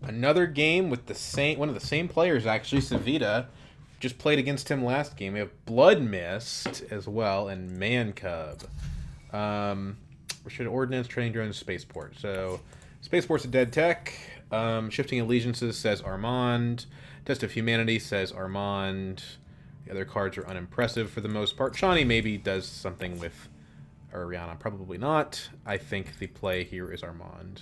Another game with the same one of the same players actually, Savita. Just played against him last game. We have Blood Mist as well and Man Cub. Restricted Ordnance, Training Drones, Spaceport. So Spaceport's a dead tech. Shifting Allegiances says Armand. Test of Humanity says Armand. The other cards are unimpressive for the most part. Shawnee maybe does something with Ariana. Probably not. I think the play here is Armand.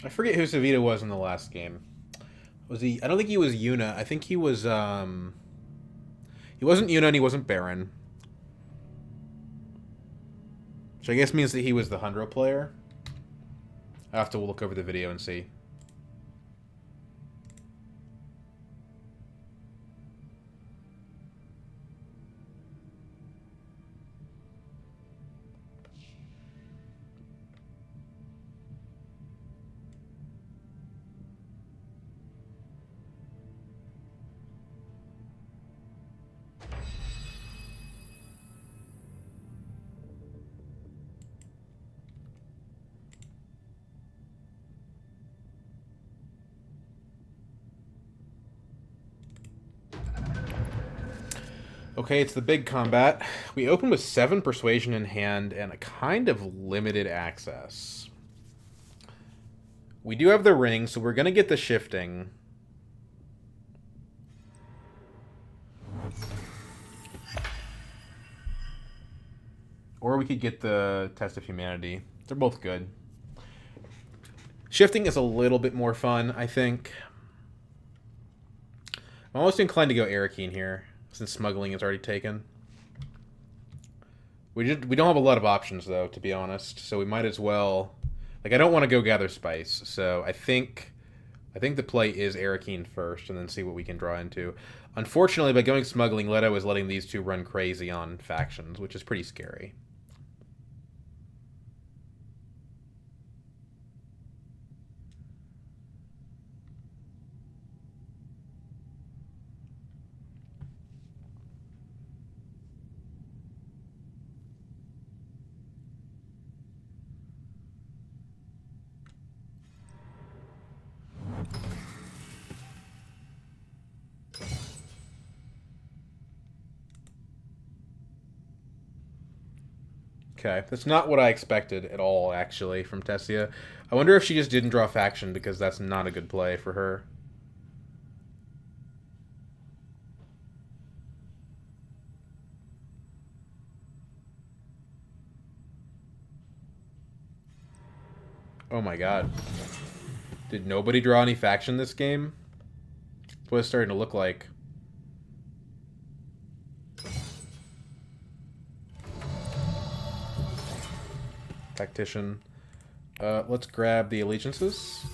I forget who Savita was in the last game. Was he? I don't think he was Yuna. I think he was. He wasn't Yuna and he wasn't Baron. Which I guess means that he was the Hundro player. I have to look over the video and see. Okay, it's the big combat. We open with 7 Persuasion in hand and a kind of limited access. We do have the ring, so we're going to get the shifting. Or we could get the Test of Humanity. They're both good. Shifting is a little bit more fun, I think. I'm almost inclined to go Arakeen here, since smuggling is already taken. We don't have a lot of options, though, to be honest. So we might as well... Like, I don't want to go gather spice, so I think the play is Arakeen first, and then see what we can draw into. Unfortunately, by going smuggling, Leto is letting these two run crazy on factions, which is pretty scary. Okay, that's not what I expected at all, actually, from Tessia. I wonder if she just didn't draw faction, because that's not a good play for her. Oh my god. Did nobody draw any faction this game? That's what it's starting to look like. Tactician. Let's grab the allegiances.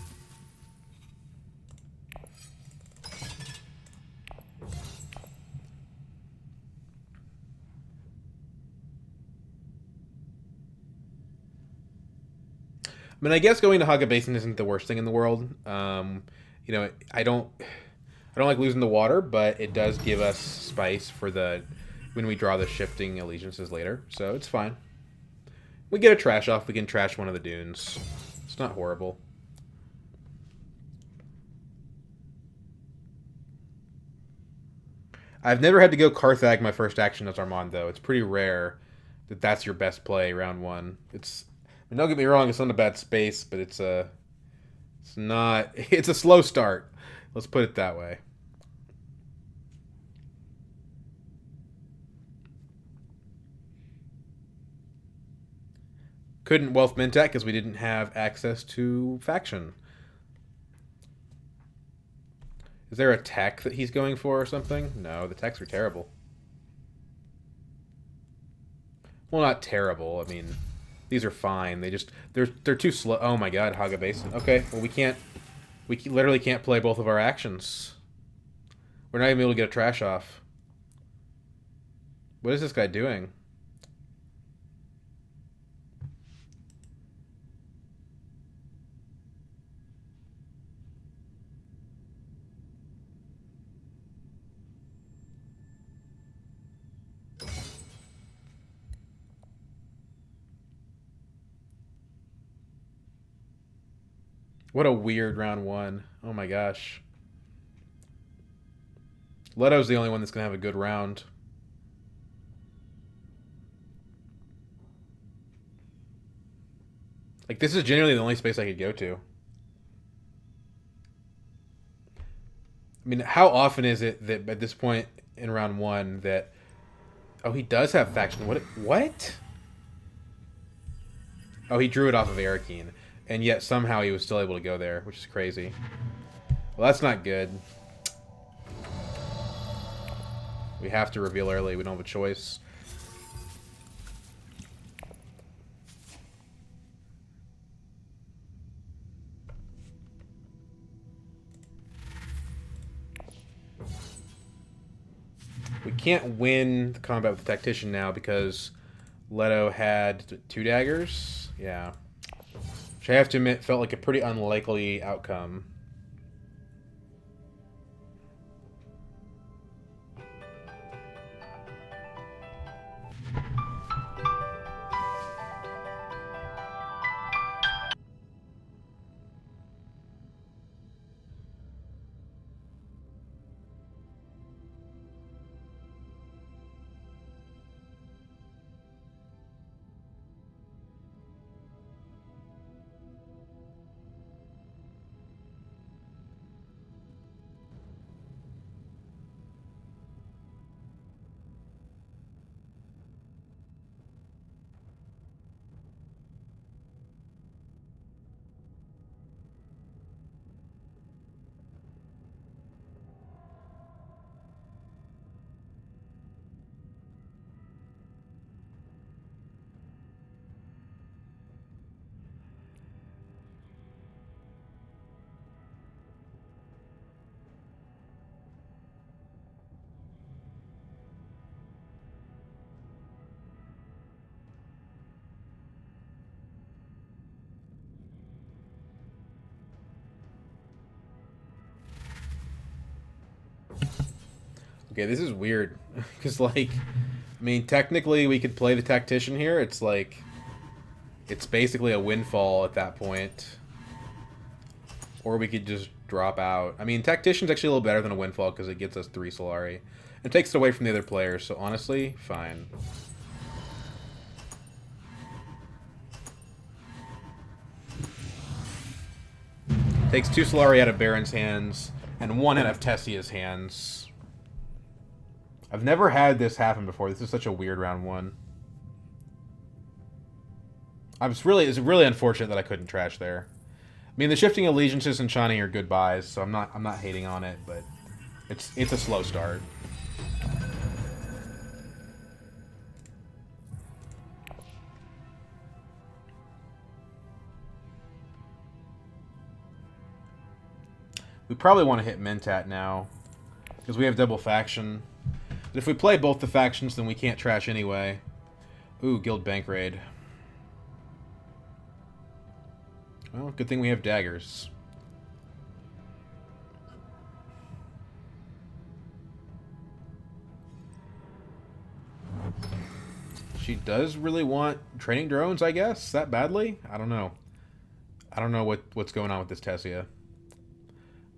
I mean, I guess going to Haga Basin isn't the worst thing in the world. You know, I don't like losing the water, but it does give us spice for the when we draw the shifting allegiances later, so it's fine. We get a trash off. We can trash one of the dunes. It's not horrible. I've never had to go Carthag my first action as Armand, though. It's pretty rare that that's your best play round one. I mean, don't get me wrong, it's not a bad space, but it's not, it's a slow start. Let's put it that way. Couldn't Wealth Mintat because we didn't have access to faction. Is there a tech that he's going for or something? No, the techs are terrible. Well, not terrible. I mean, these are fine. They're too slow. Oh my god, Haga Basin. Okay, well we literally can't play both of our actions. We're not even able to get a trash off. What is this guy doing? What a weird round one. Oh my gosh. Leto's the only one that's going to have a good round. Like, this is genuinely the only space I could go to. I mean, how often is it that at this point in round one that... Oh, he does have faction. What? Oh, he drew it off of Arakeen. And yet somehow he was still able to go there, which is crazy. Well, that's not good. We have to reveal early. We don't have a choice. We can't win the combat with the Tactician now because Leto had 2 daggers. Yeah. Which I have to admit felt like a pretty unlikely outcome. Okay, this is weird. Because, like, I mean, technically we could play the Tactician here. It's like... It's basically a windfall at that point. Or we could just drop out. I mean, Tactician's actually a little better than a windfall because it gets us 3 Solari. It takes it away from the other players, so honestly, fine. Takes 2 Solari out of Baron's hands, and 1 out of Tessia's hands. I've never had this happen before. This is such a weird round one. It's really unfortunate that I couldn't trash there. I mean, the shifting allegiances and Shani are good buys, so I'm not hating on it, but it's a slow start. We probably want to hit Mentat now, because we have double faction. But if we play both the factions, then we can't trash anyway. Ooh, Guild Bank Raid. Well, good thing we have daggers. She does really want training drones, I guess, that badly? I don't know. I don't know what's going on with this Tessia.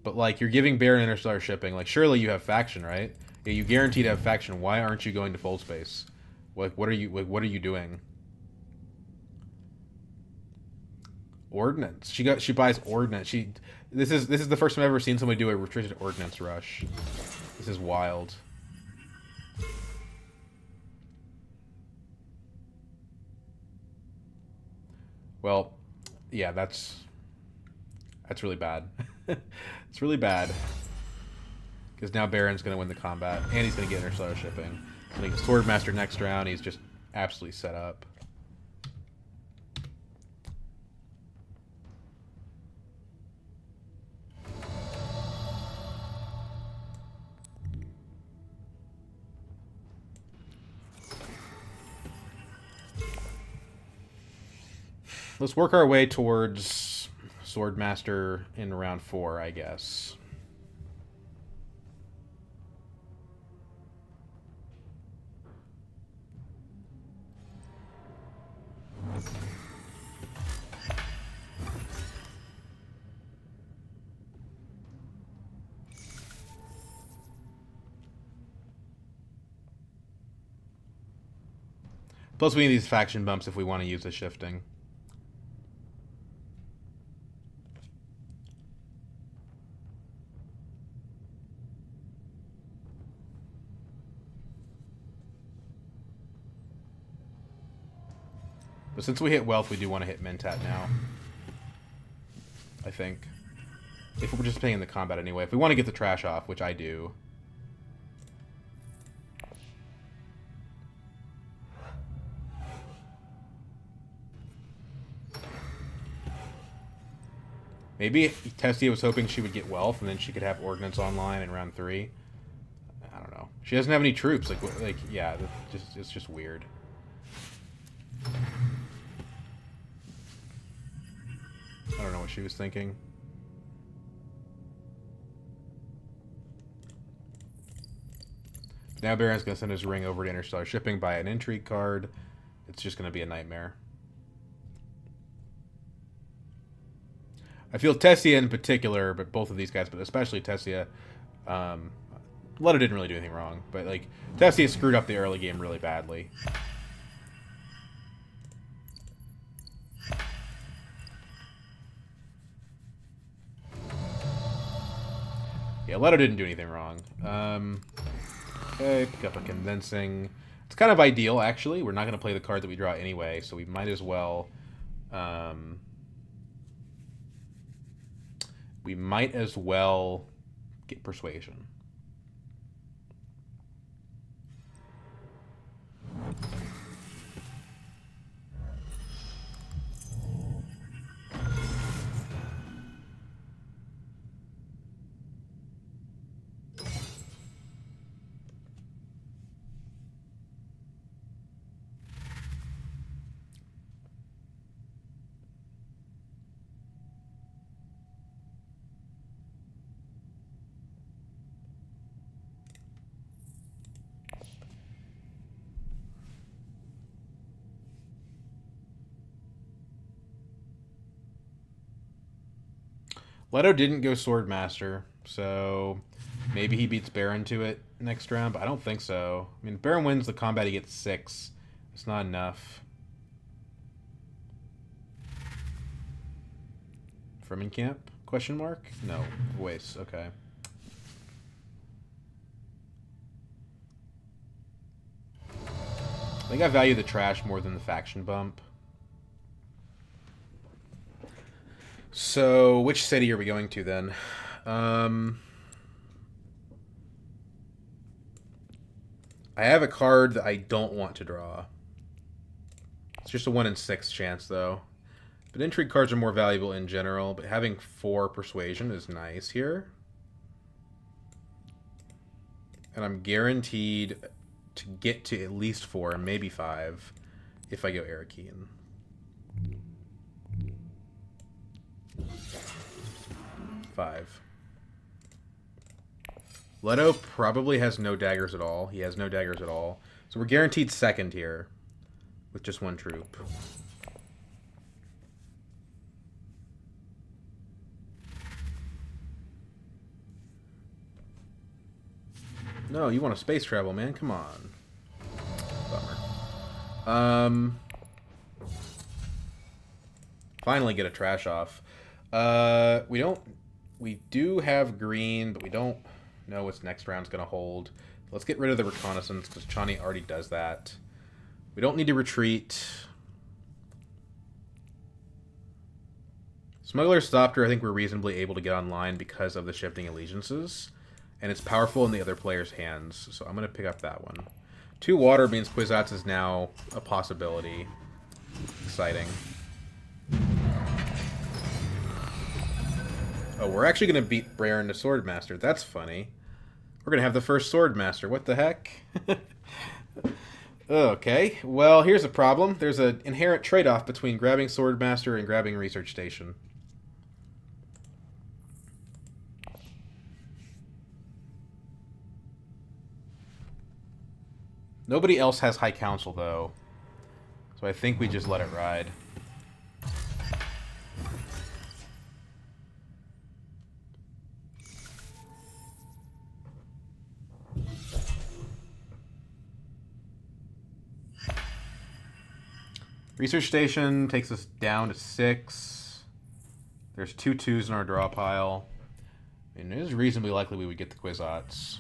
But, like, you're giving Baron Interstellar shipping. Like, surely you have faction, right? Yeah, you guaranteed to have faction. Why aren't you going to full space? Like, what are you doing? Ordnance. She buys ordnance. This is the first time I've ever seen somebody do a restricted ordnance rush. This is wild. Well, yeah, that's really bad. It's really bad. Because now Baron's going to win the combat, and he's going to get Interstellar shipping. And he's Swordmaster next round. He's just absolutely set up. Let's work our way towards Swordmaster in round 4, I guess. Plus, we need these faction bumps if we want to use the shifting. But since we hit wealth, we do want to hit Mentat now. I think. If we're participating in the combat anyway. If we want to get the trash off, which I do. Maybe Tessia was hoping she would get wealth, and then she could have Ordnance online in round 3. I don't know. She doesn't have any troops. Like yeah, it's just weird. I don't know what she was thinking. Now Baron's going to send his ring over to Interstellar Shipping, buy an intrigue card. It's just going to be a nightmare. I feel Tessia in particular, but both of these guys, but especially Tessia. Leto didn't really do anything wrong, but like Tessia screwed up the early game really badly. Yeah, Leto didn't do anything wrong. Okay, pick up a Convincing. It's kind of ideal, actually. We're not going to play the card that we draw anyway, so we might as well... we might as well get Persuasion. Leto didn't go Swordmaster, so maybe he beats Baron to it next round, but I don't think so. I mean, if Baron wins the combat, he gets 6. It's not enough. Fremen Question mark? No. Voice. Okay. I think I value the trash more than the faction bump. So, which city are we going to then? I have a card that I don't want to draw. It's just a 1 in 6 chance, though. But intrigue cards are more valuable in general, but having 4 persuasion is nice here. And I'm guaranteed to get to at least 4, maybe 5, if I go Arakeen. 5. Leto probably has no daggers at all. He has no daggers at all. So we're guaranteed 2nd here with just 1 troop. No, you want to space travel, man. Come on. Bummer. Finally get a trash off. We do have green, but we don't know what's next round's going to hold. Let's get rid of the reconnaissance, because Chani already does that. We don't need to retreat. Smuggler stopped her. I think we're reasonably able to get online because of the shifting allegiances. And it's powerful in the other player's hands, so I'm going to pick up that one. 2 water means kwisatz is now a possibility. Exciting. Oh, we're actually going to beat Braren the Swordmaster. That's funny. We're going to have the first Swordmaster. What the heck? Okay, well, here's a problem. There's an inherent trade-off between grabbing Swordmaster and grabbing Research Station. Nobody else has High Council, though. So I think we just let it ride. Research Station takes us down to 6. There's 2 2s in our draw pile. I mean, it is reasonably likely we would get the kwisatz.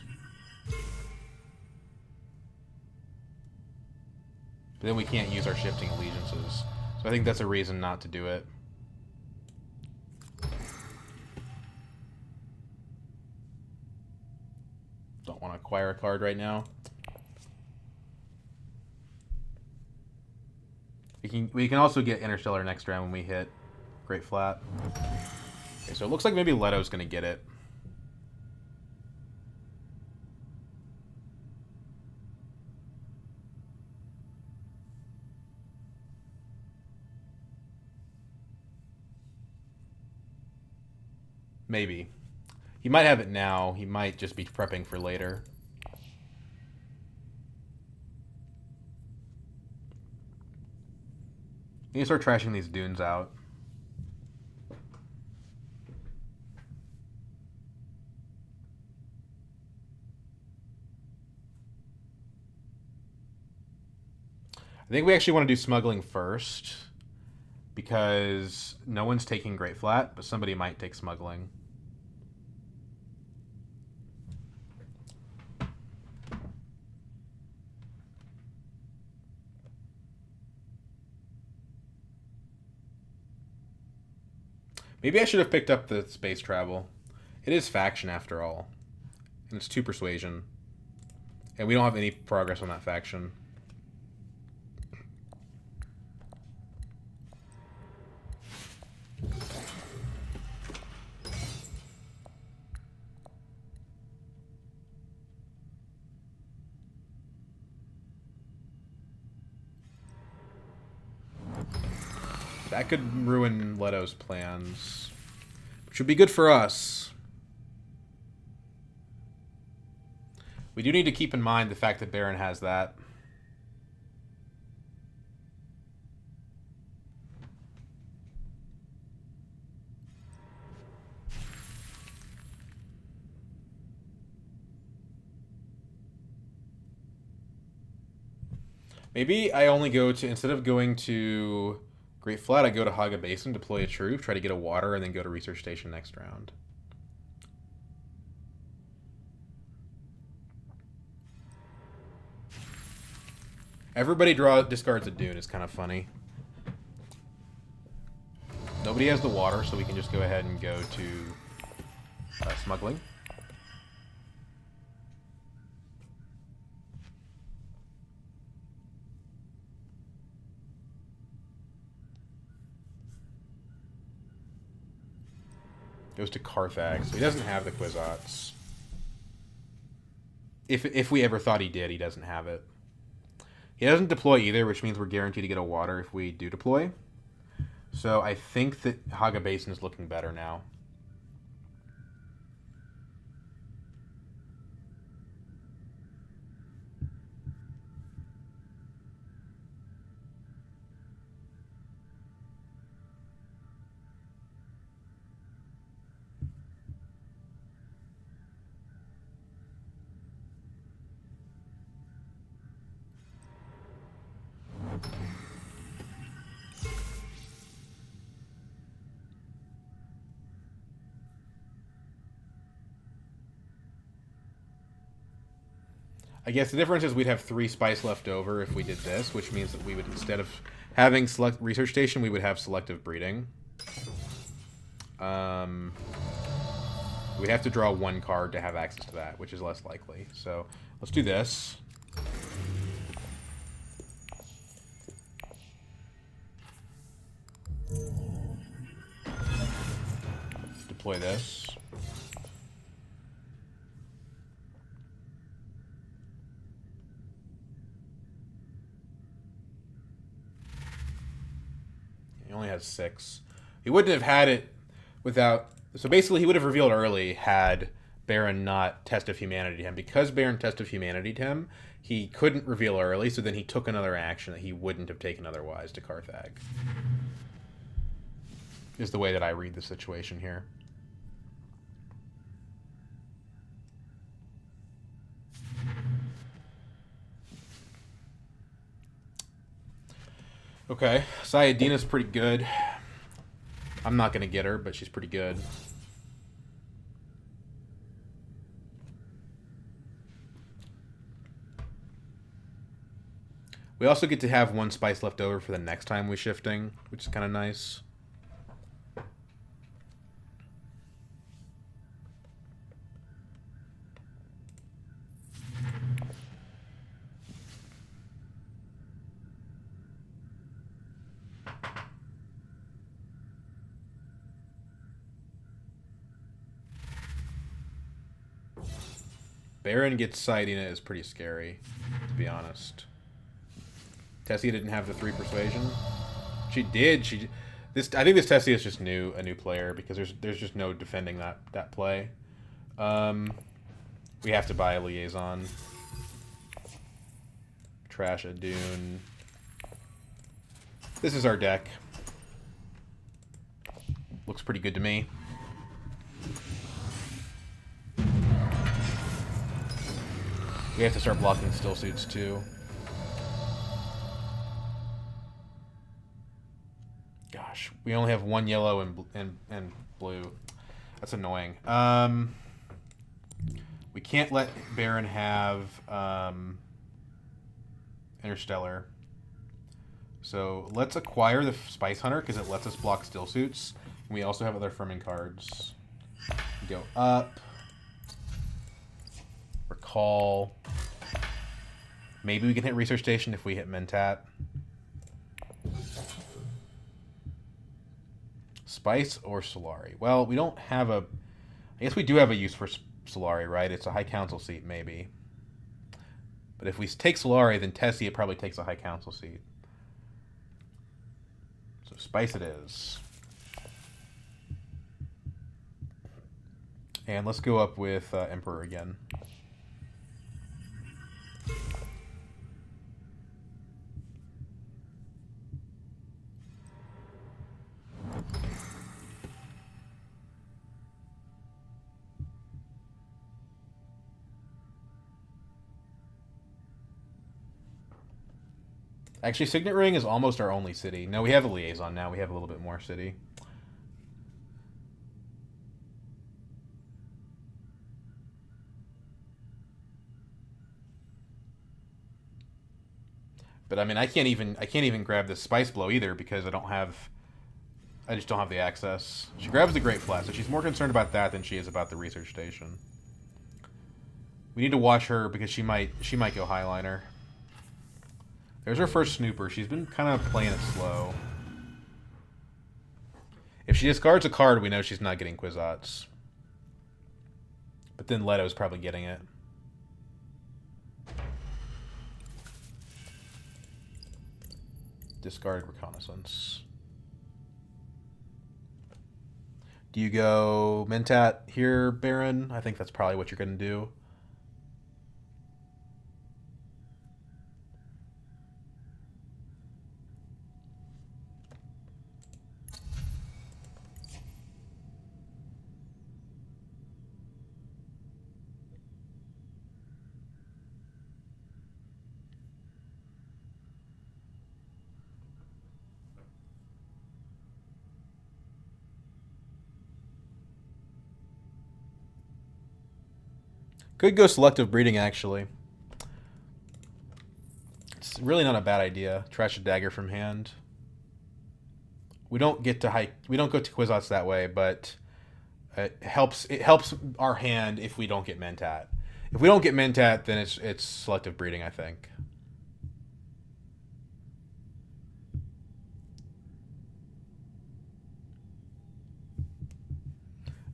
But then we can't use our shifting allegiances. So I think that's a reason not to do it. Don't want to acquire a card right now. We can also get Interstellar next round when we hit Great Flat. Okay, so it looks like maybe Leto's going to get it. Maybe. He might have it now. He might just be prepping for later. Need to start trashing these dunes out. I think we actually want to do smuggling first, because no one's taking Great Flat, but somebody might take smuggling. Maybe I should have picked up the space travel. It is faction after all. And it's 2 persuasion. And we don't have any progress on that faction. That could ruin Leto's plans, which would be good for us. We do need to keep in mind the fact that Baron has that. Maybe I only go to, instead of going to Great Flat, I go to Haga Basin, deploy a troop, try to get a water, and then go to Research Station next round. Everybody discards a dune is kind of funny. Nobody has the water, so we can just go ahead and go to smuggling. Goes to Carthage, so he doesn't have the kwisatz. If we ever thought he did, he doesn't have it. He doesn't deploy either, which means we're guaranteed to get a water if we do deploy. So I think that Haga Basin is looking better now. I guess the difference is we'd have 3 spice left over if we did this, which means that we would, instead of having select research station, we would have selective breeding. We'd have to draw 1 card to have access to that, which is less likely. So let's do this. deploy this. He only has 6. He wouldn't have had it without... So basically, he would have revealed early had Baron not Test of Humanity him. Because Baron Test of Humanity him, he couldn't reveal early, so then he took another action that he wouldn't have taken otherwise to Carthag. Is the way that I read the situation here. Okay, Sayadina's pretty good. I'm not going to get her, but she's pretty good. We also get to have 1 spice left over for the next time we're shifting, which is kind of nice. Baron gets Sayadina is pretty scary, to be honest. Tessia didn't have the 3 persuasion. She did. I think this Tessia is just a new player because there's just no defending that play. We have to buy a liaison. Trash a Dune. This is our deck. Looks pretty good to me. We have to start blocking still suits too. Gosh, we only have 1 yellow and blue. That's annoying. We can't let Baron have Interstellar. So let's acquire the Spice Hunter because it lets us block still suits. And we also have other firming cards. Go up. Recall. Maybe we can hit Research Station if we hit Mentat. Spice or Solari? Well, we don't have a... I guess we do have a use for Solari, right? It's a High Council seat, maybe. But if we take Solari, then Tessia probably takes a High Council seat. So Spice it is. And let's go up with Emperor again. Actually, Signet Ring is almost our only city. No, we have a liaison now. We have a little bit more city. But I mean, I can't even grab this Spice Blow either because I just don't have the access. She grabs the Great Flat, so she's more concerned about that than she is about the Research Station. We need to watch her because she might go Highliner. There's her first Snooper. She's been kind of playing it slow. If she discards a card, we know she's not getting kwisatz. But then Leto's probably getting it. Discard Reconnaissance. Do you go Mentat here, Baron? I think that's probably what you're going to do. Could go Selective Breeding, actually. It's really not a bad idea. Trash a Dagger from hand. We don't get to we don't go to kwisatz that way, but it helps our hand if we don't get Mentat. If we don't get Mentat, then it's Selective Breeding, I think.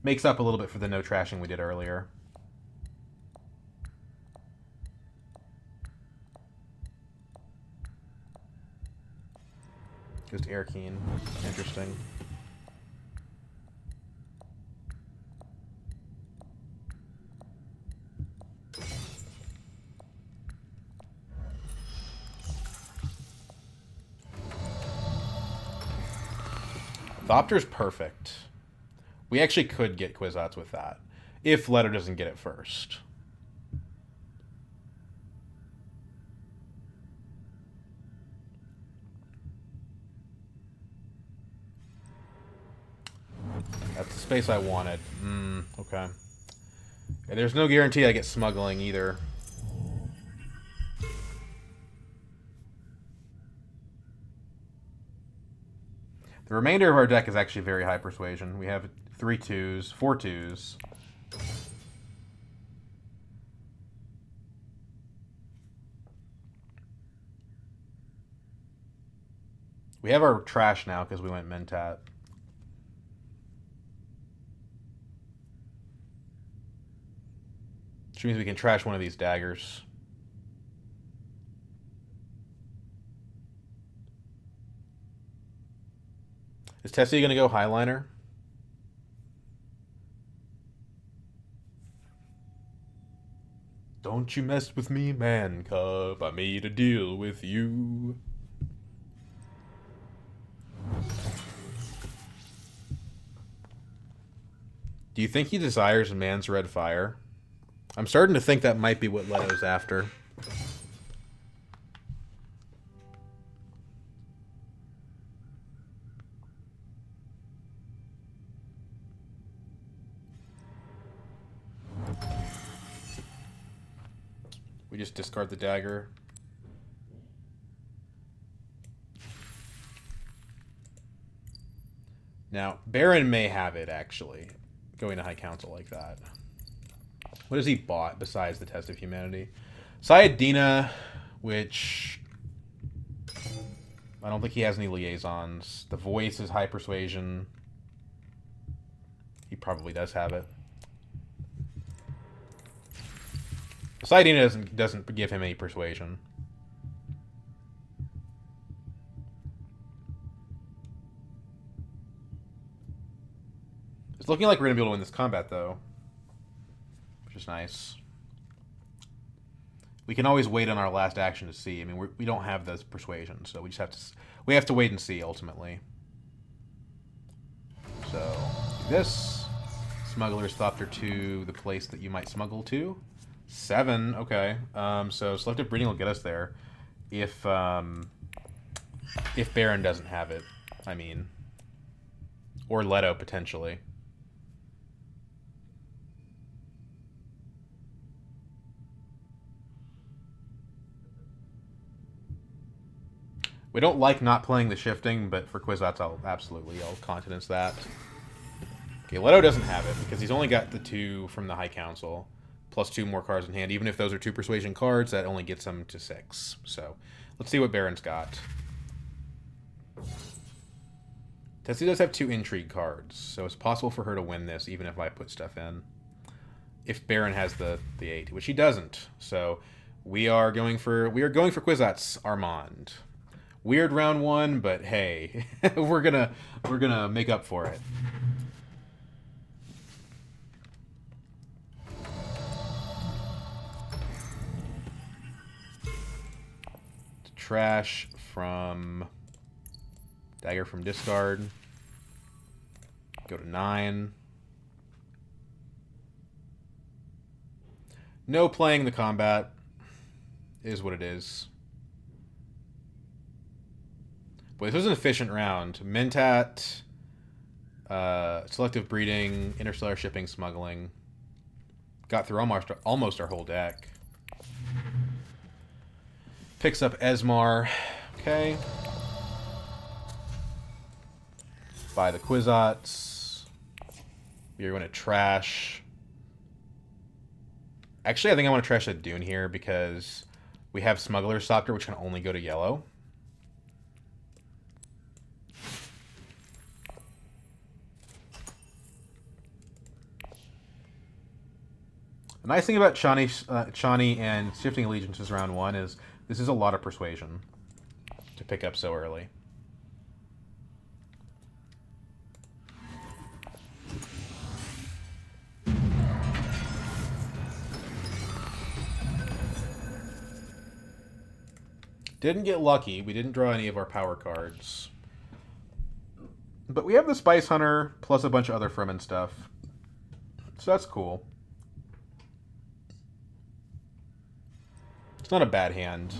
Makes up a little bit for the no trashing we did earlier. Goes to Air Keen. Interesting. Thopter's perfect. We actually could get kwisatz with that, if Leto doesn't get it first. That's the space I wanted. Okay. And there's no guarantee I get smuggling either. The remainder of our deck is actually very high persuasion. We have 3 2s, 4 2s. We have our trash now because we went Mentat. Which means we can trash one of these daggers. Is Tessie going to go Highliner? Don't you mess with me, man cub. I made a deal with you. Do you think he desires Man's Red Fire? I'm starting to think that might be what Leto's after. We just discard the dagger. Now, Baron may have it, actually, going to High Council like that. What has he bought besides the Test of Humanity? Sayadina, which I don't think he has any liaisons. The Voice is High Persuasion. He probably does have it. Sayadina doesn't give him any persuasion. It's looking like we're going to be able to win this combat, though. Which is nice. We can always wait on our last action to see. I mean, we don't have those persuasion, so we just have to... We have to wait and see, ultimately. So, do this. Smuggler's Thopter to the place that you might smuggle to. 7, okay. So Selective Breeding will get us there. If Baron doesn't have it, I mean. Or Leto, potentially. We don't like not playing the shifting, but for kwisatz, I'll countenance that. Okay, Leto doesn't have it, because he's only got the 2 from the High Council. Plus 2 more cards in hand. Even if those are 2 persuasion cards, that only gets them to 6. So, let's see what Baron's got. Tessie does have 2 intrigue cards, so it's possible for her to win this, even if I put stuff in. If Baron has the 8, which he doesn't. So, we are going for kwisatz, Armand. Weird round 1, but hey, we're gonna make up for it. Trash from dagger from discard. Go to 9. No playing the combat. Is what it is. Boy, this was an efficient round. Mentat, Selective Breeding, Interstellar Shipping, Smuggling. Got through almost our whole deck. Picks up Esmar. Okay. Buy the kwisatz. You're going to trash. Actually, I think I want to trash the Dune here because we have Smuggler's Thopter, which can only go to yellow. The nice thing about Chani and Shifting Allegiances round 1 is this is a lot of persuasion to pick up so early. Didn't get lucky. We didn't draw any of our power cards. But we have the Spice Hunter plus a bunch of other Fremen stuff. So that's cool. It's not a bad hand.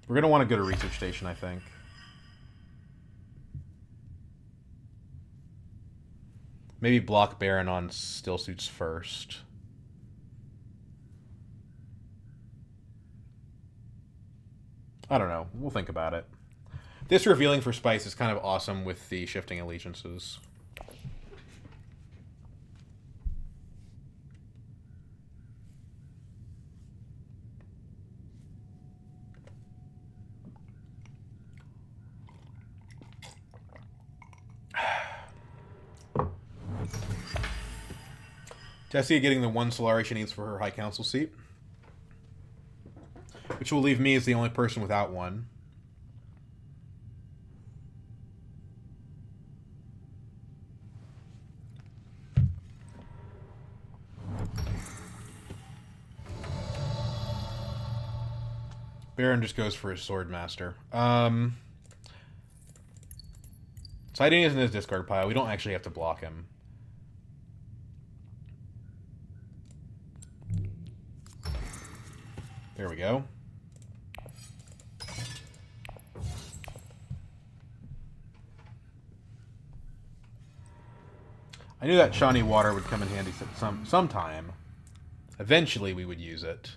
We're going to want to go to Research Station, I think. Maybe block Baron on Still Suits first. I don't know. We'll think about it. This revealing for Spice is kind of awesome with the Shifting Allegiances. Tessia getting the 1 Solari she needs for her High Council seat. Which will leave me as the only person without one. Baron just goes for his Swordmaster. Siding is in his discard pile. We don't actually have to block him. There we go. I knew that Shawnee water would come in handy sometime. Eventually we would use it.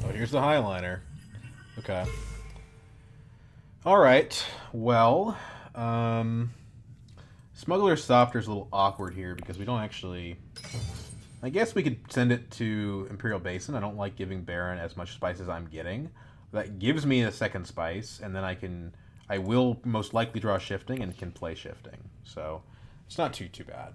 Oh, here's the Highliner. Okay. Alright. Well, Smuggler's Softer is a little awkward here because we don't actually... I guess we could send it to Imperial Basin. I don't like giving Baron as much spice as I'm getting. That gives me a second spice, and then I will most likely draw Shifting and can play Shifting. So it's not too bad.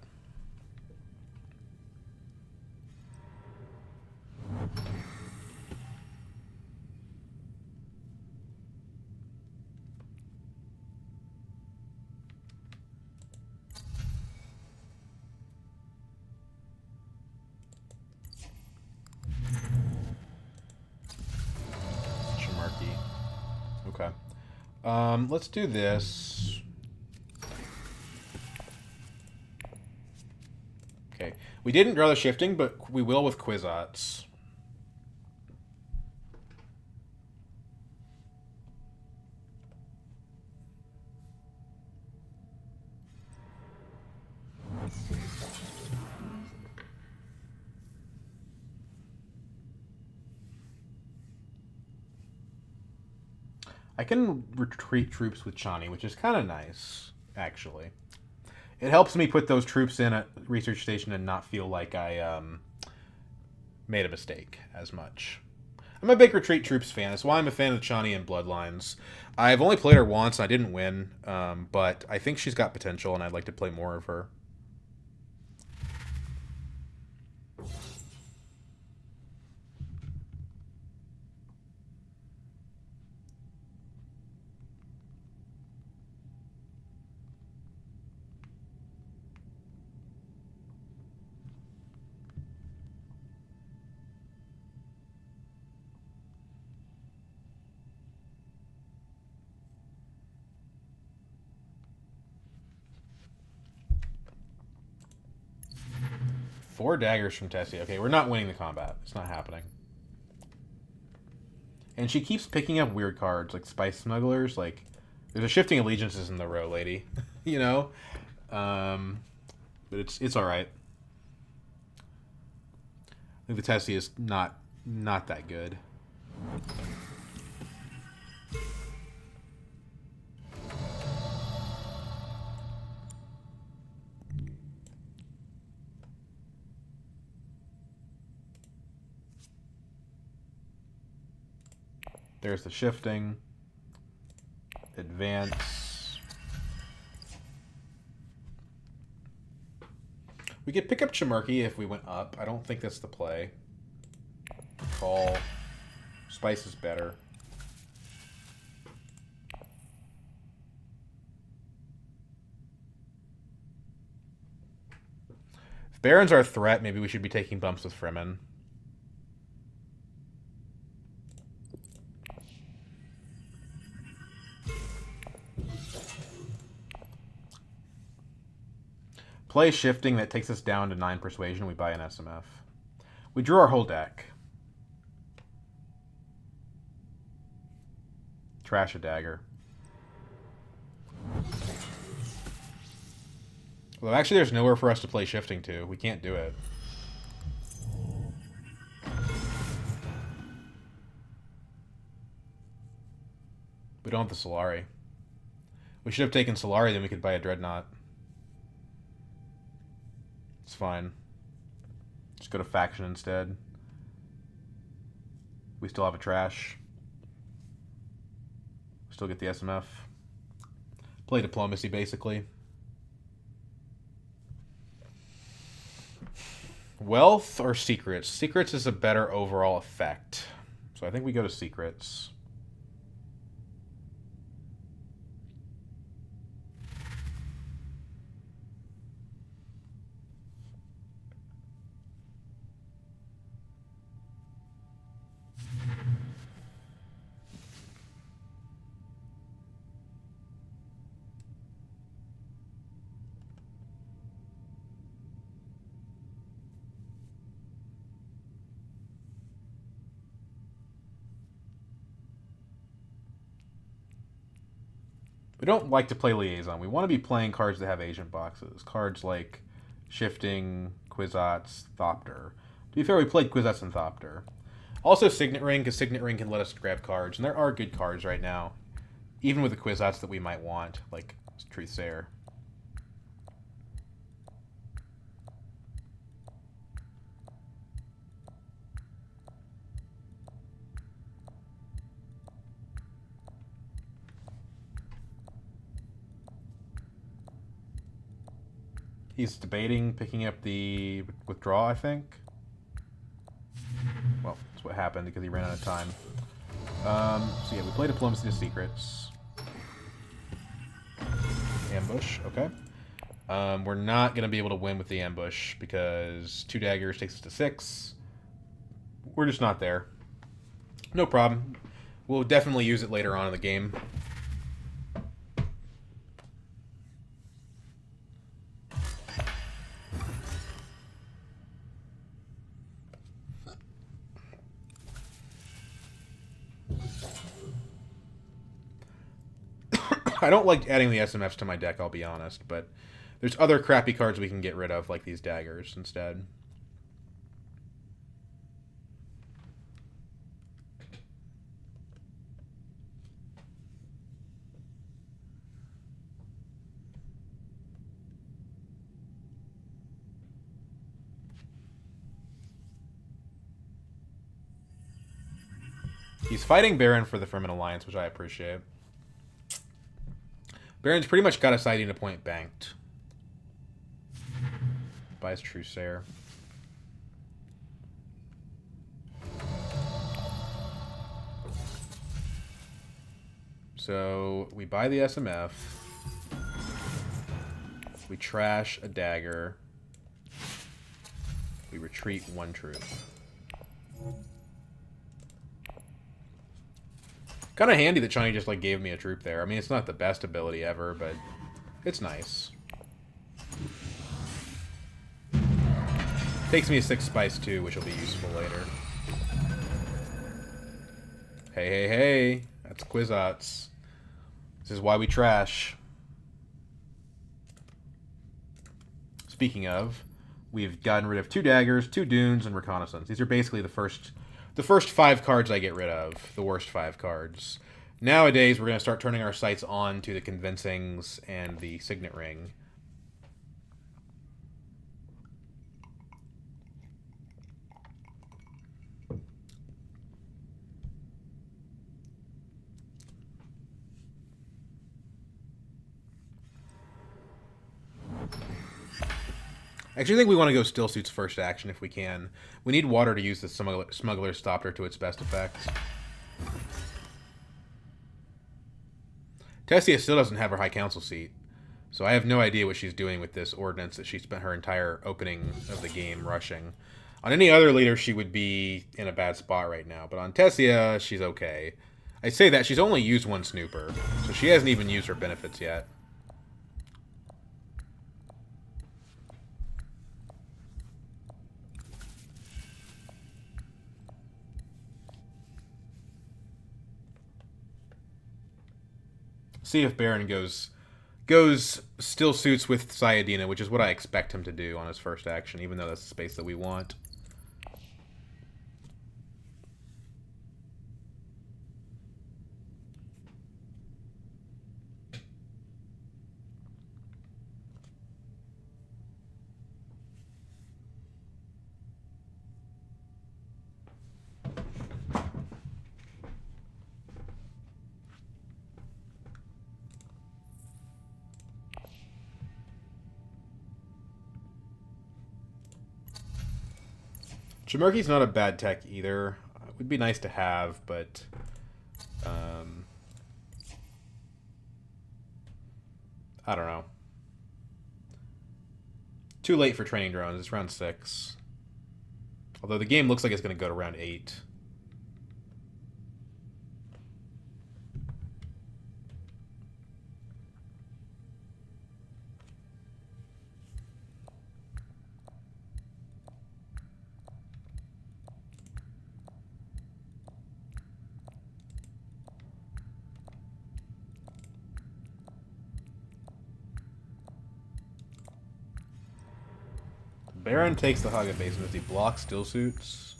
Okay. Let's do this. Okay. We didn't draw the Shifting, but we will with kwisatz. I can retreat troops with Chani, which is kind of nice, actually. It helps me put those troops in at Research Station and not feel like I made a mistake as much. I'm a big retreat troops fan. That's why I'm a fan of Chani and Bloodlines. I've only played her once, and I didn't win, but I think she's got potential, and I'd like to play more of her. Four daggers from Tessie. Okay, we're not winning the combat. It's not happening. And she keeps picking up weird cards, like Spice Smugglers. Like, there's a Shifting Allegiances in the row, lady. You know? But it's alright. I think the Tessie is not that good. There's the shifting. Advance. We could pick up Chimerky if we went up. I don't think that's the play. Call. Spice is better. If Baron's our threat, maybe we should be taking bumps with Fremen. Play shifting that takes us down to 9 persuasion. We buy an SMF. We drew our whole deck. Trash a dagger. Well, actually, there's nowhere for us to play shifting to. We can't do it. We don't have the Solari. We should have taken Solari, then we could buy a Dreadnought. It's fine. Just go to faction instead. We still have a trash. Still get the SMF. Play diplomacy, basically. Wealth or secrets? Secrets is a better overall effect. So I think we go to secrets. We don't like to play Liaison. We want to be playing cards that have agent boxes. Cards like Shifting, Kwisatz, Thopter. To be fair, we played Kwisatz and Thopter. Also Signet Ring, because Signet Ring can let us grab cards. And there are good cards right now. Even with the Kwisatz that we might want, like Truthsayer. He's debating picking up the withdraw, I think. Well, that's what happened because he ran out of time. So yeah, we play Diplomacy to Secrets. Ambush, okay. We're not going to be able to win with the ambush because 2 daggers takes us to 6. We're just not there. No problem. We'll definitely use it later on in the game. I don't like adding the SMFs to my deck, I'll be honest, but there's other crappy cards we can get rid of, like these daggers, instead. He's fighting Baron for the Fremen Alliance, which I appreciate. Baron's pretty much got a siding to point banked. Buys Truthsayer. So we buy the SMF. We trash a dagger. We retreat 1 truth. Kind of handy that Chani just like gave me a troop there. I mean, it's not the best ability ever, but it's nice. Takes me a 6 spice too, which will be useful later. Hey, hey, hey. That's Kwisatz. This is why we trash. Speaking of, we've gotten rid of 2 daggers, 2 dunes, and reconnaissance. These are basically the first 5 cards I get rid of. The worst 5 cards. Nowadays, we're going to start turning our sights on to the Convincings and the Signet Ring. I actually think we want to go still suits first action if we can. We need water to use the smuggler's stopper to its best effect. Tessia still doesn't have her High Council seat, so I have no idea what she's doing with this ordinance that she spent her entire opening of the game rushing. On any other leader, she would be in a bad spot right now, but on Tessia, she's okay. I say that, she's only used one snooper, so she hasn't even used her benefits yet. See if Baron goes still suits with Sayadina, which is what I expect him to do on his first action, even though that's the space that we want. Jamerki's not a bad tech either. It would be nice to have, but I don't know. Too late for training drones. It's round 6. Although the game looks like it's going to go to round 8. Baron takes the Haga base as he blocks still suits.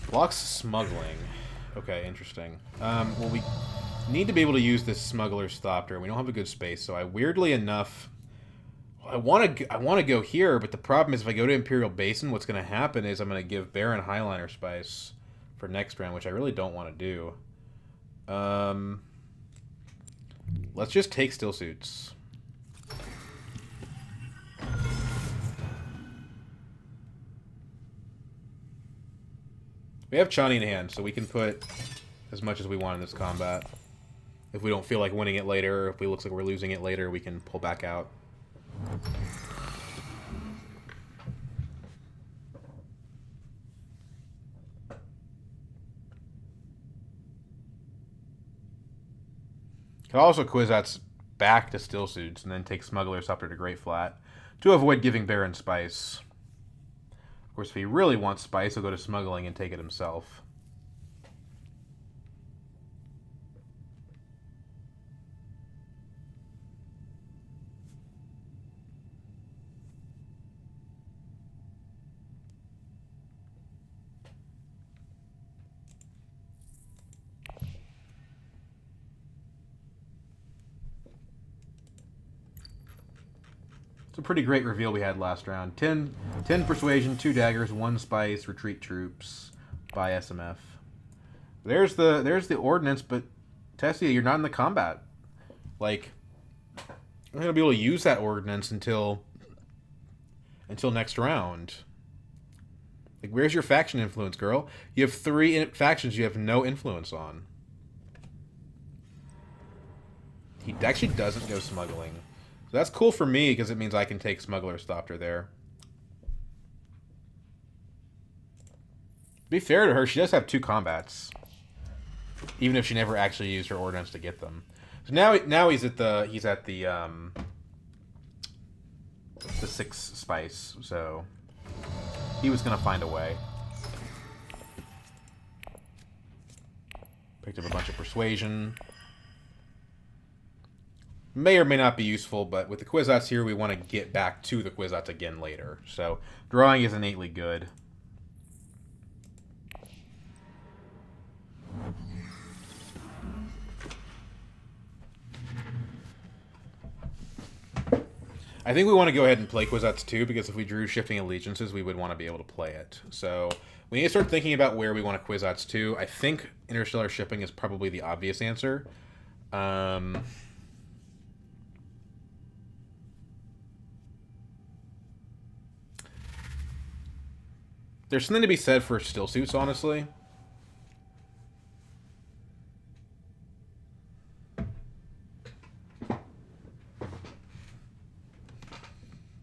Blocks smuggling. Okay, interesting. Well, we need to be able to use this smuggler's stopper. We don't have a good space, so weirdly enough, I want to go here, but the problem is if I go to Imperial Basin, what's going to happen is I'm going to give Baron Highliner spice for next round, which I really don't want to do. Let's just take still suits. We have Chani in hand, so we can put as much as we want in this combat. If we don't feel like winning it later, if it looks like we're losing it later, we can pull back out. Can also kwisatz back to still suits and then take Smuggler's Scepter to Great Flat to avoid giving Baron spice. Of course, if he really wants spice, he'll go to smuggling and take it himself. It's a pretty great reveal we had last round. 10 persuasion, 2 daggers, 1 spice, retreat troops, by SMF. There's the ordnance, but Tessia, you're not in the combat. Like, I'm not gonna be able to use that ordnance until next round. Like, where's your faction influence, girl? You have 3 factions you have no influence on. He actually doesn't go smuggling. So that's cool for me, because it means I can take Smuggler's Stopper there. To be fair to her, she does have 2 combats. Even if she never actually used her ordnance to get them. So now he's at the 6 spice, so he was gonna find a way. Picked up a bunch of persuasion. May or may not be useful, but with the kwisatz here, we want to get back to the kwisatz again later. So drawing is innately good. I think we want to go ahead and play kwisatz too, because if we drew Shifting Allegiances, we would want to be able to play it. So we need to start thinking about where we want to kwisatz to. I think Interstellar Shipping is probably the obvious answer. Um, there's something to be said for still suits, honestly.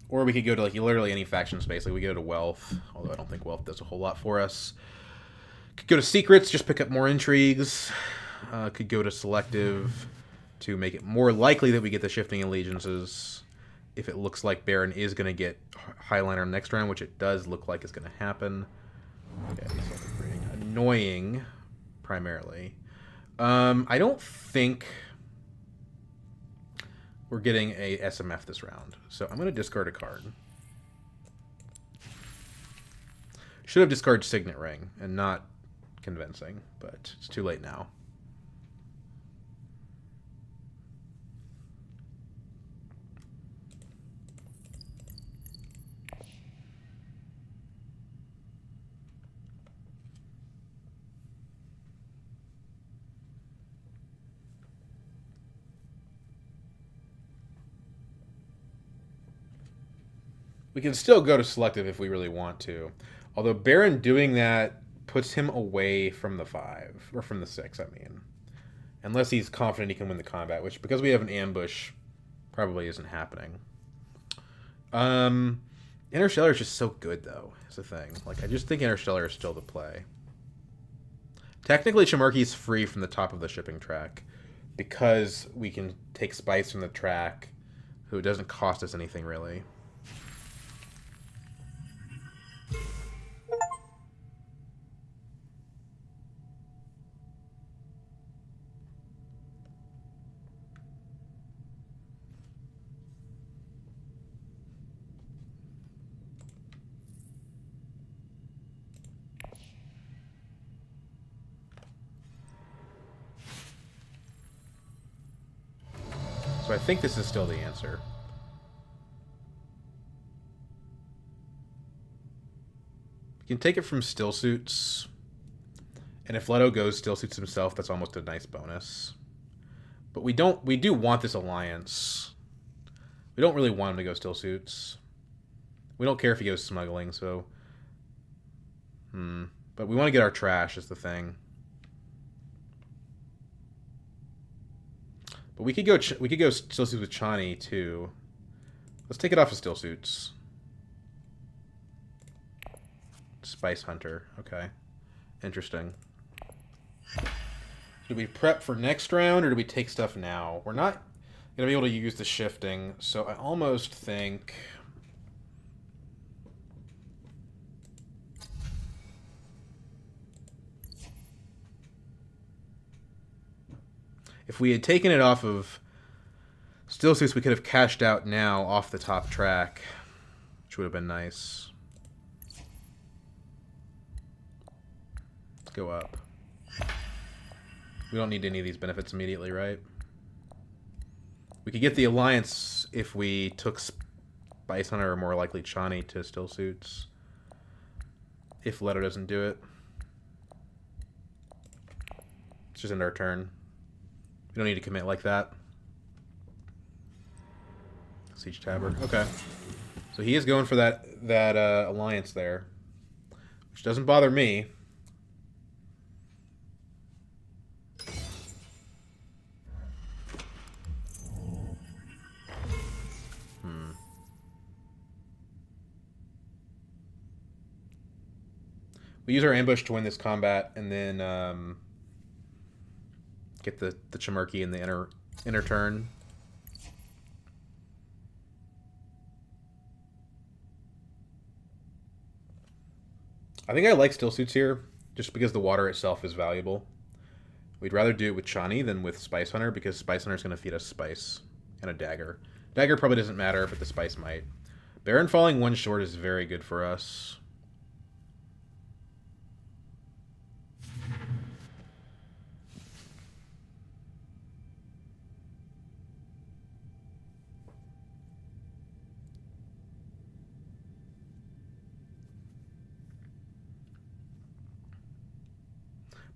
Or we could go to like literally any faction space. Like we go to wealth, although I don't think wealth does a whole lot for us. Could go to secrets, just pick up more intrigues. Could go to selective to make it more likely that we get the shifting allegiances. If it looks like Baron is going to get Highliner next round, which it does look like is going to happen. Okay, so annoying, primarily. I don't think we're getting a SMF this round, so I'm going to discard a card. Should have discarded Signet Ring, and not convincing, but it's too late now. We can still go to selective if we really want to. Although Baron doing that puts him away from the 5. Or from the 6, I mean. Unless he's confident he can win the combat, which, because we have an ambush, probably isn't happening. Interstellar is just so good, though, is the thing. Like, I just think Interstellar is still the play. Technically, Shamarki's free from the top of the shipping track, because we can take Spice from the track, so it doesn't cost us anything, really. So I think this is still the answer. We can take it from still suits. And if Leto goes still suits himself, that's almost a nice bonus. But we do want this alliance. We don't really want him to go still suits. We don't care if he goes smuggling, so but we want to get our trash is the thing. But we could go still suits with Chani too. Let's take it off of still suits. Spice Hunter. Okay. Interesting. Do we prep for next round or do we take stuff now? We're not going to be able to use the shifting, so I almost think if we had taken it off of still suits, we could have cashed out now off the top track, which would have been nice. Let's go up. We don't need any of these benefits immediately, right? We could get the alliance if we took Spice Hunter or more likely Chani to still suits. If Leto doesn't do it. It's just end our turn. We don't need to commit like that. Siege Tabard. Okay. So he is going for that alliance there. Which doesn't bother me. We use our ambush to win this combat, and then get the Chimerki in the inner turn. I think I like still suits here, just because the water itself is valuable. We'd rather do it with Chani than with Spice Hunter, because Spice Hunter is going to feed us Spice and a Dagger. Dagger probably doesn't matter, but the Spice might. Baron falling one short is very good for us.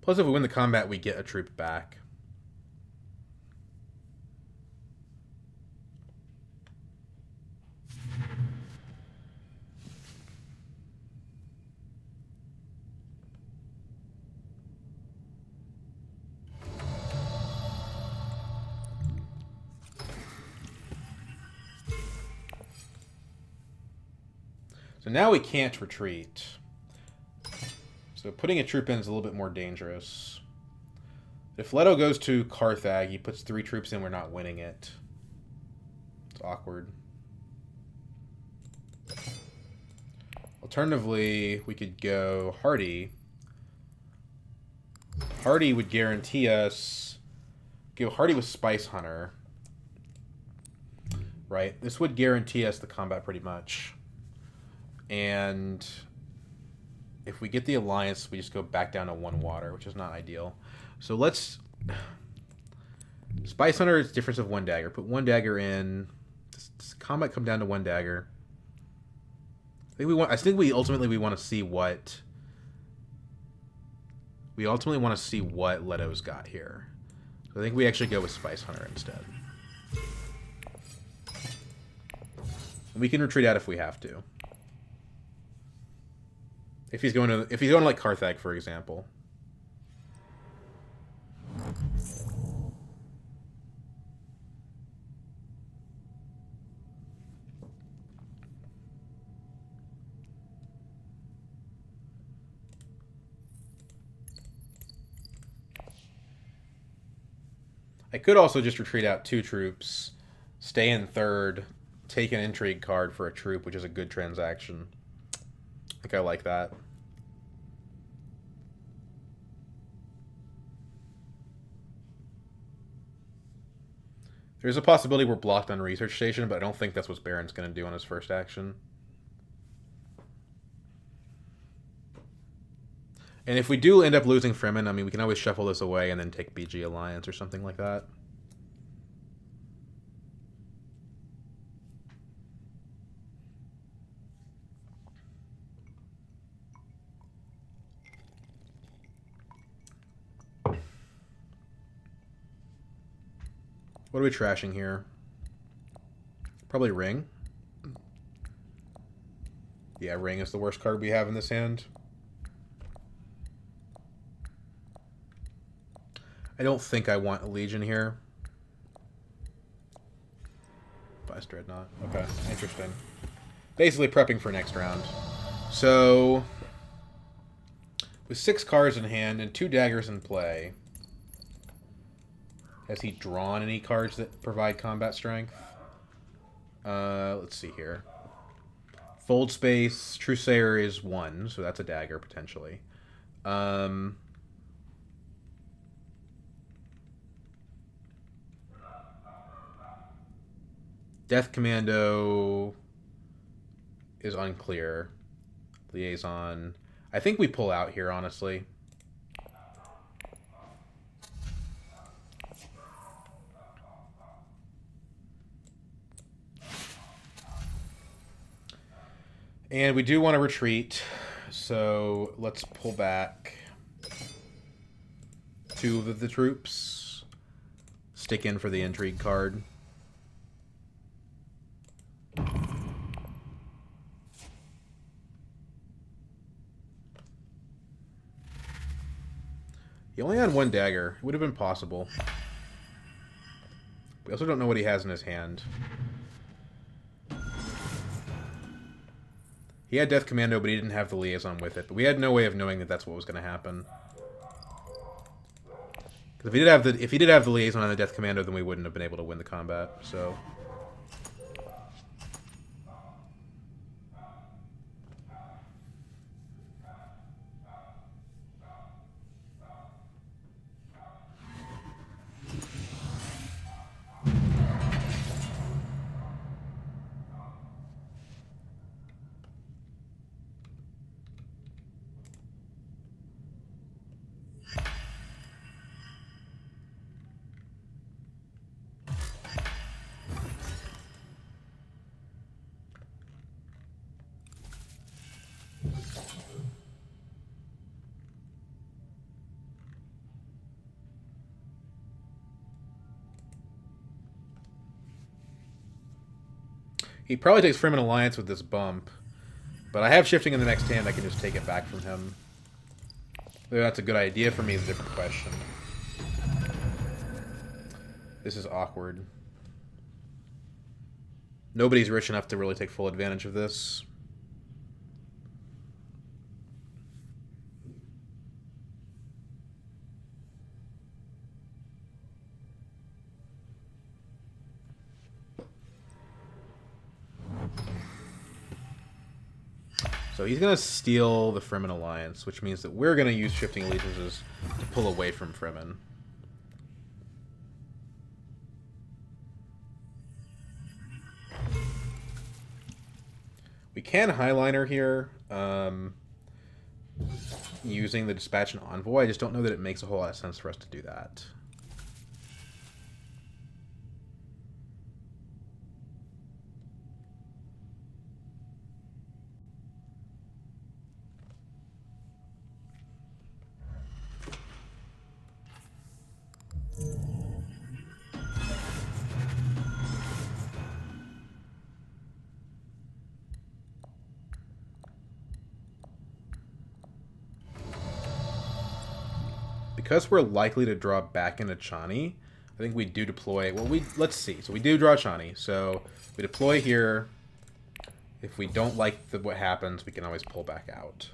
Plus, if we win the combat, we get a troop back. So now we can't retreat. So putting a troop in is a little bit more dangerous. If Leto goes to Carthag, he puts 3 troops in, we're not winning it. It's awkward. Alternatively, we could go Hardy. Hardy would guarantee us... Go Hardy with Spice Hunter. Right? This would guarantee us the combat pretty much. And if we get the Alliance, we just go back down to 1 water, which is not ideal. So let's... Spice Hunter is difference of 1 dagger. Put 1 dagger in. Does combat come down to 1 dagger? I think we ultimately want to see what... We ultimately want to see what Leto's got here. So I think we actually go with Spice Hunter instead. We can retreat out if we have to. If he's going to like Carthag, for example. I could also just retreat out 2 troops, stay in 3rd, take an intrigue card for a troop, which is a good transaction. I think I like that. There's a possibility we're blocked on Research Station, but I don't think that's what Baron's going to do on his first action. And if we do end up losing Fremen, I mean, we can always shuffle this away and then take BG Alliance or something like that. What are we trashing here? Probably Ring. Yeah, Ring is the worst card we have in this hand. I don't think I want a Legion here. Vice Dreadnought. Okay, interesting. Basically prepping for next round. So, with 6 cards in hand and 2 daggers in play, has he drawn any cards that provide combat strength? Let's see here. Fold Space, Truesayer is 1, so that's a dagger potentially. Death Commando is unclear. Liaison. I think we pull out here, honestly. And we do want to retreat, so let's pull back 2 of the troops. Stick in for the intrigue card. He only had 1 dagger. It would have been possible. We also don't know what he has in his hand. He had Death Commando, but he didn't have the Liaison with it. But we had no way of knowing that that's what was going to happen. Because if he did have the Liaison on the Death Commando, then we wouldn't have been able to win the combat. So... He probably takes Fremen Alliance with this bump. But I have shifting in the next hand. I can just take it back from him. Whether that's a good idea for me is a different question. This is awkward. Nobody's rich enough to really take full advantage of this. So he's going to steal the Fremen alliance, which means that we're going to use shifting allegiances to pull away from Fremen. We can highliner here using the dispatch and envoy. I just don't know that it makes a whole lot of sense for us to do that. Because we're likely to draw back into Chani, I think we do deploy... Well, let's see. So we do draw Chani. So we deploy here. If we don't like what happens, we can always pull back out.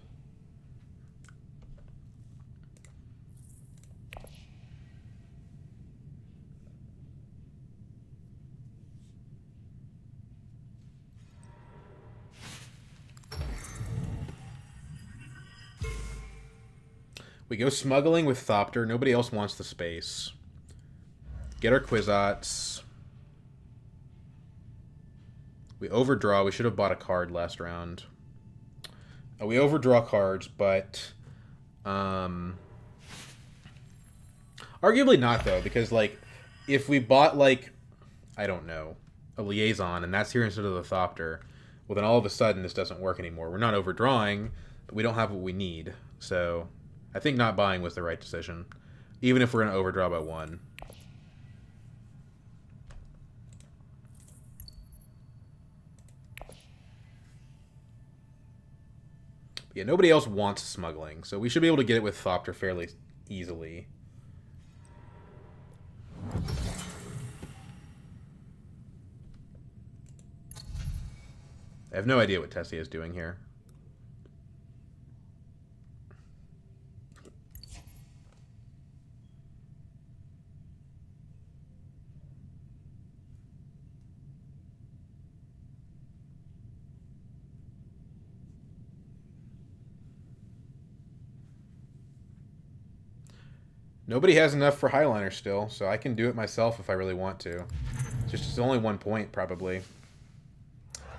We go smuggling with Thopter. Nobody else wants the space. Get our kwisatz. We overdraw. We should have bought a card last round. We overdraw cards, but... arguably not, though, because, like, if we bought, like, I don't know, a liaison, and that's here instead of the Thopter, well, then all of a sudden this doesn't work anymore. We're not overdrawing, but we don't have what we need, so... I think not buying was the right decision, even if we're going to overdraw by 1. But yeah, nobody else wants smuggling, so we should be able to get it with Thopter fairly easily. I have no idea what Tessia is doing here. Nobody has enough for highliner still, so I can do it myself if I really want to. It's only 1 point, probably.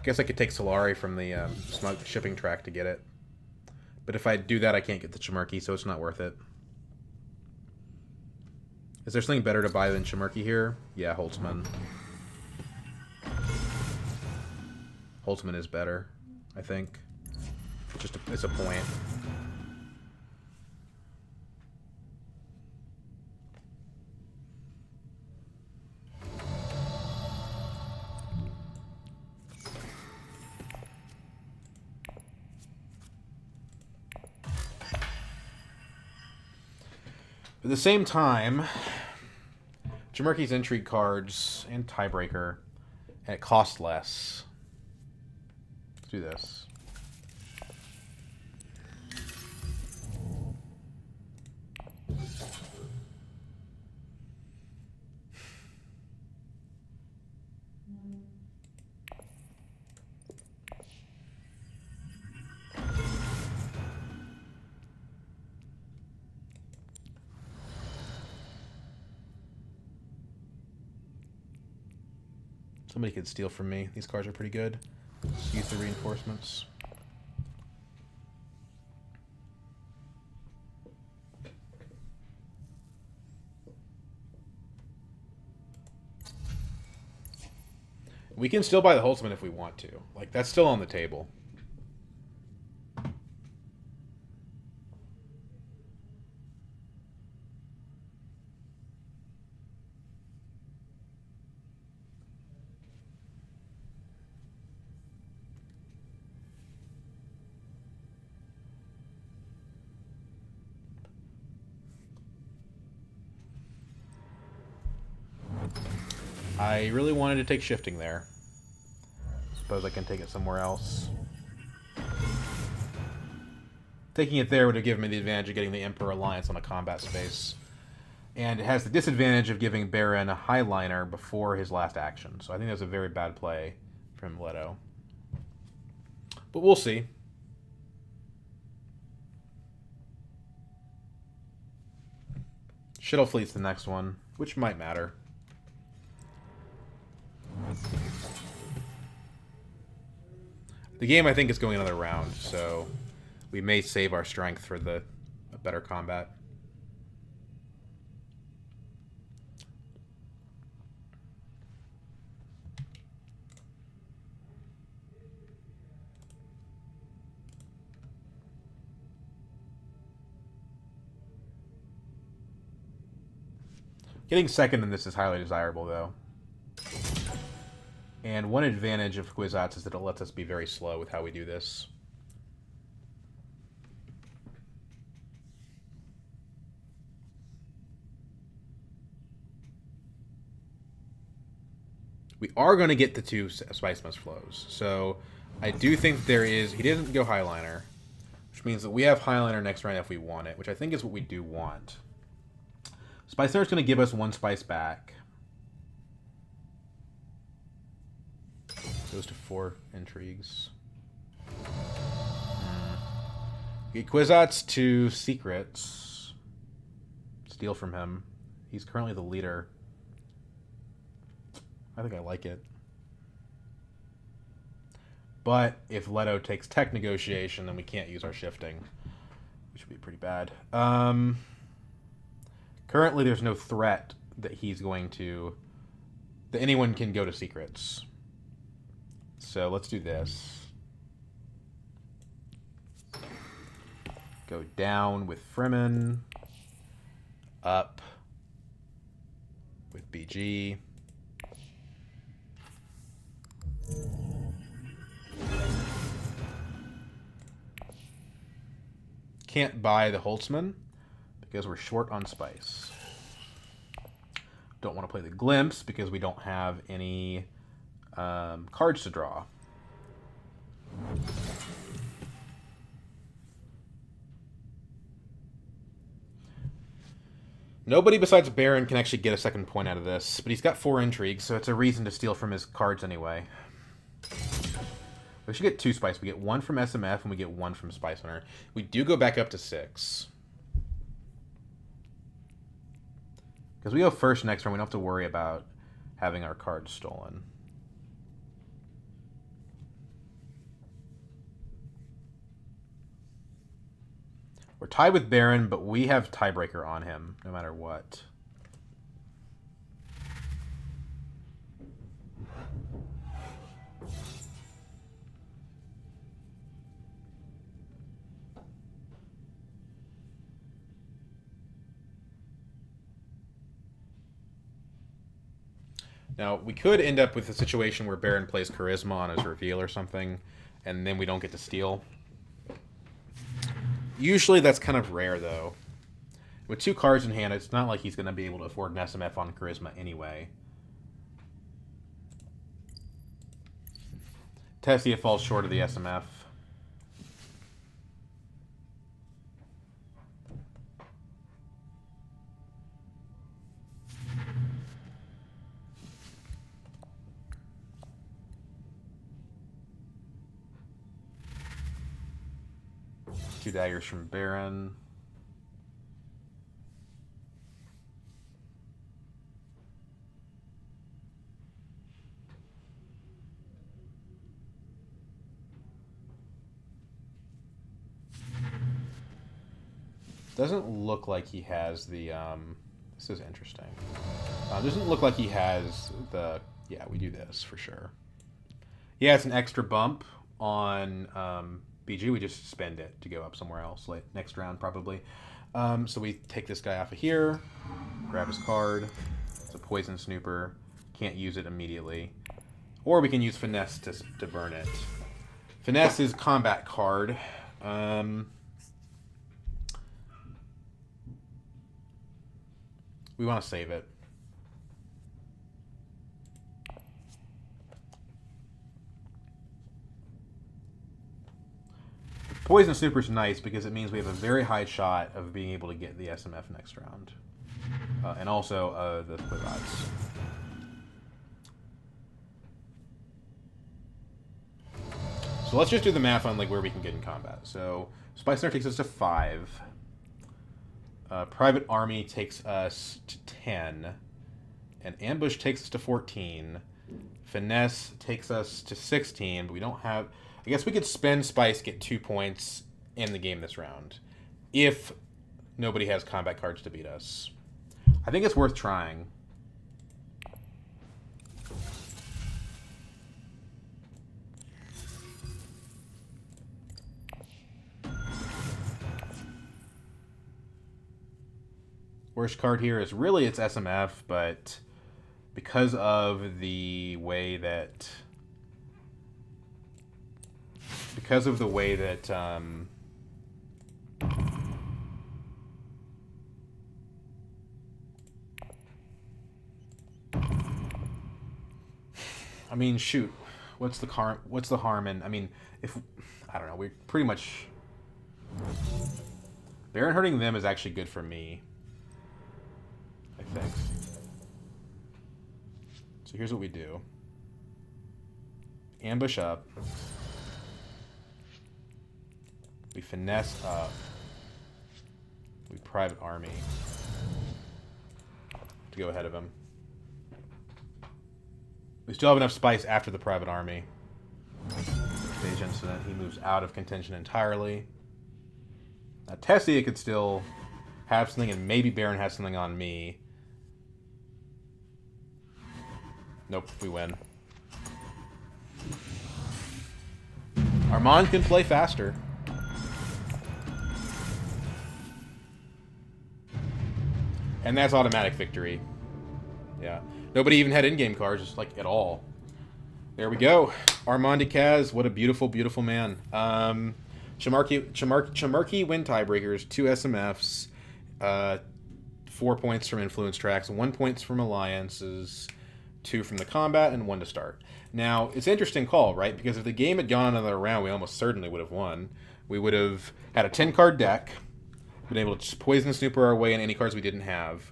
Guess I could take Solari from the shipping track to get it. But if I do that, I can't get the Chimerki, so it's not worth it. Is there something better to buy than Chimerki here? Yeah, Holtzman. Holtzman is better, I think. It's a point. At the same time, Chimerki's intrigue cards and tiebreaker, and it costs less. Let's do this. Somebody could steal from me. These cards are pretty good. Let's use the reinforcements. We can still buy the Holtzman if we want to. Like, that's still on the table. I really wanted to take shifting there. Suppose I can take it somewhere else. Taking it there would have given me the advantage of getting the Emperor Alliance on a combat space. And it has the disadvantage of giving Baron a highliner before his last action. So I think that's a very bad play from Leto. But we'll see. Shuttle Fleet's the next one, which might matter. The game, I think, is going another round, so we may save our strength for the better combat. Getting second in this is highly desirable, though. And one advantage of kwisatz is that it lets us be very slow with how we do this. We are going to get the 2 Spice Must flows. So I do think there is... He didn't go Highliner, which means that we have Highliner next round if we want it, which I think is what we do want. Spice Nerd is going to give us 1 spice back. Goes to 4 intrigues. Get kwisatz to secrets. Steal from him. He's currently the leader. I think I like it. But if Leto takes tech negotiation, then we can't use our shifting, which would be pretty bad. Currently, there's no threat that he's going to... that anyone can go to secrets. So let's do this. Go down with Fremen. Up with BG. Can't buy the Holtzman because we're short on spice. Don't want to play the Glimpse because we don't have any cards to draw. Nobody besides Baron can actually get a second point out of this, but he's got 4 intrigues, so it's a reason to steal from his cards anyway. We should get 2 spice. We get 1 from SMF and we get 1 from Spice Hunter. We do go back up to 6. Because we go first next round, we don't have to worry about having our cards stolen. We're tied with Baron, but we have tiebreaker on him, no matter what. Now, we could end up with a situation where Baron plays Charisma on his reveal or something, and then we don't get to steal. Usually that's kind of rare, though. With 2 cards in hand, it's not like he's going to be able to afford an SMF on Charisma anyway. Tessia falls short of the SMF. Two daggers from Baron. Doesn't look like he has the, this is interesting. Doesn't look like he has the, yeah, we do this for sure. Yeah, it's an extra bump on BG. We just spend it to go up somewhere else, like next round probably. So we take this guy off of here, grab his card. It's a poison snooper. Can't use it immediately. Or we can use finesse to burn it. Finesse is combat card. We want to save it. Poison Snooper is nice because it means we have a very high shot of being able to get the SMF next round. And also the kwisatz. So let's just do the math on like where we can get in combat. So Spice Hunter takes us to 5. Private Army takes us to 10. And Ambush takes us to 14. Finesse takes us to 16, but we don't have... I guess we could spend Spice, get 2 points in the game this round. If nobody has combat cards to beat us. I think it's worth trying. Worst card here is really its SMF, but because of the way that I mean, shoot, what's the harm in, I mean, if I don't know, we pretty much Baron hurting them is actually good for me, I think. So here's what we do. Ambush up. We finesse up. We private army to go ahead of him. We still have enough spice after the private army. Stage incident. He moves out of contention entirely. Now Tessia could still have something, and maybe Baron has something on me. Nope, we win. Armand can play faster. And that's automatic victory. Yeah. Nobody even had in-game cards, just like at all. There we go. Armand Kaz, what a beautiful, beautiful man. Chamarki win tiebreakers, 2 SMFs, 4 points from influence tracks, 1 point from alliances, 2 from the combat, and 1 to start. Now, it's an interesting call, right? Because if the game had gone another round, we almost certainly would have won. We would have had a 10-card deck, been able to just poison snooper our way in any cards we didn't have.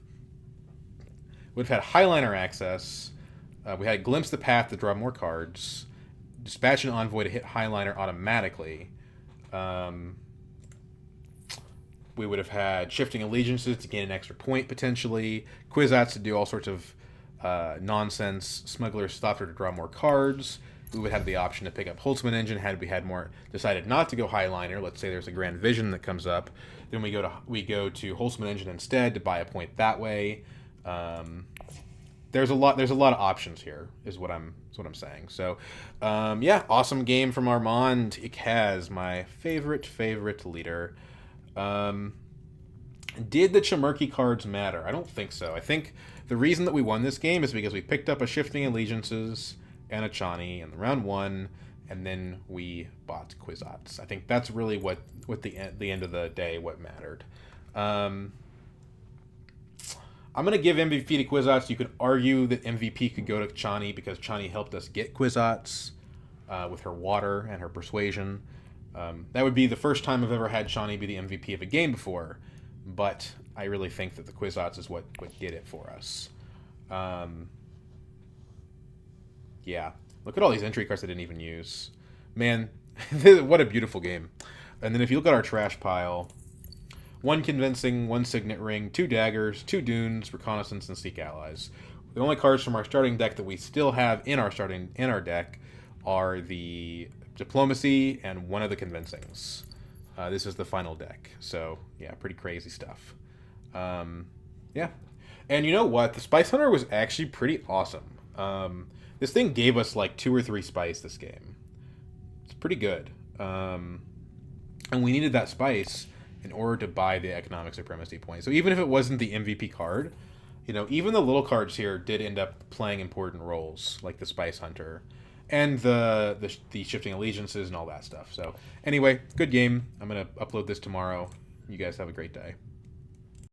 We'd have had Highliner access. We had Glimpse the Path to draw more cards. Dispatch an Envoy to hit Highliner automatically. We would have had Shifting Allegiances to gain an extra point, potentially. Kwisatz to do all sorts of nonsense. Smuggler Stopper to draw more cards. We would have the option to pick up Holtzman Engine had we had more. Decided not to go Highliner. Let's say there's a Grand Vision that comes up. Then we go to Holtzman Engine instead to buy a point that way. There's a lot of options here, is what I'm saying. So, yeah, awesome game from Armand Kaz, my favorite leader. Did the Chamarki cards matter? I don't think so. I think the reason that we won this game is because we picked up a Shifting Allegiances and a Chani in round 1, and then we bought Kwisatz. I think that's really what the end of the day what mattered. I'm going to give MVP to Kwisatz. You could argue that MVP could go to Chani because Chani helped us get Kwisatz with her water and her persuasion. That would be the first time I've ever had Chani be the MVP of a game before, but I really think that the Kwisatz is what did it for us. Yeah, look at all these entry cards I didn't even use. Man, what a beautiful game. And then if you look at our trash pile... 1 Convincing, 1 Signet Ring, 2 Daggers, 2 Dunes, Reconnaissance, and Seek Allies. The only cards from our starting deck that we still have in our deck are the Diplomacy and 1 of the Convincings. This is the final deck. So, yeah, pretty crazy stuff. Yeah. And you know what? The Spice Hunter was actually pretty awesome. This thing gave us like 2 or 3 spice this game. It's pretty good. And we needed that spice in order to buy the economic supremacy point. So even if it wasn't the MVP card, you know, even the little cards here did end up playing important roles, like the Spice Hunter and the Shifting Allegiances and all that stuff. So anyway, good game. I'm going to upload this tomorrow. You guys have a great day.